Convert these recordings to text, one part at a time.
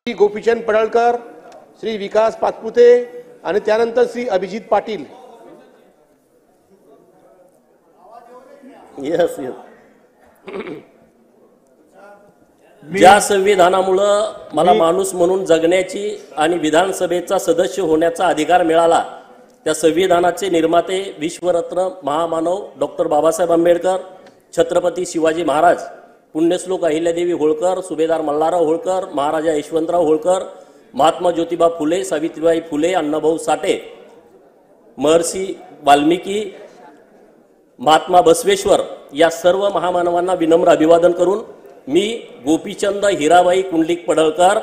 श्री गोपीचंद पडळकर, श्री विकास पाचपुते आणि त्यानंतर श्री अभिजित पाटील। यस ज्या संविधानामुळे मला माणूस म्हणून जगण्याची आणि विधानसभेचा सदस्य होण्याचा अधिकार मिळाला, त्या संविधानाचे निर्माते विश्वरत्न महामानव डॉक्टर बाबासाहेब आंबेडकर, छत्रपती शिवाजी महाराज, पुण्यश्लोक अहिल्यादेवी होळकर, सुभेदार मल्हारराव होळकर, महाराजा यशवंतराव होळकर, महात्मा ज्योतिबा फुले, सावित्रीबाई फुले, अण्णाभाऊ साठे, महर्षी वाल्मिकी, महात्मा बसवेश्वर या सर्व महामानवांना विनम्र अभिवादन करून मी गोपीचंद हिराबाई कुंडलिक पडळकर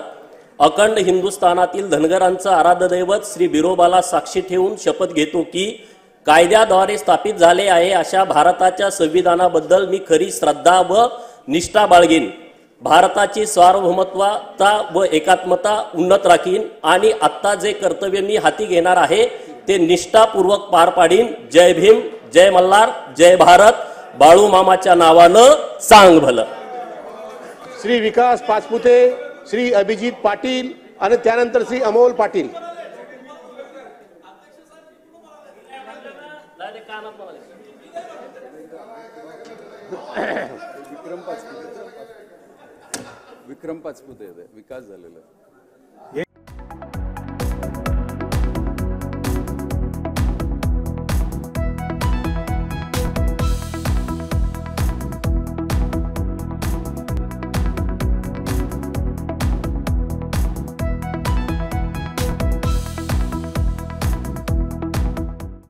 अखंड हिंदुस्थानातील धनगरांचं आराध्य दैवत श्री बिरोबाला साक्षी ठेवून शपथ घेतो की कायद्याद्वारे स्थापित झाले आहे अशा भारताच्या संविधानाबद्दल मी खरी श्रद्धा व निष्ठा बाळगीन, भारताची सार्वभौमत्वता व एकात्मता उन्नत राखीन आणि आत्ता जे कर्तव्य मी हाती घेणार आहे ते निष्ठापूर्वक पार पाडीन। जय भीम, जय मल्हार, जय भारत, बाळू मामाच्या नावानं सांग भलं। श्री विकास पाचपुते, श्री अभिजित पाटील आणि त्यानंतर श्री अमोल पाटील। विक्रम पाचपुते विकास झालेला।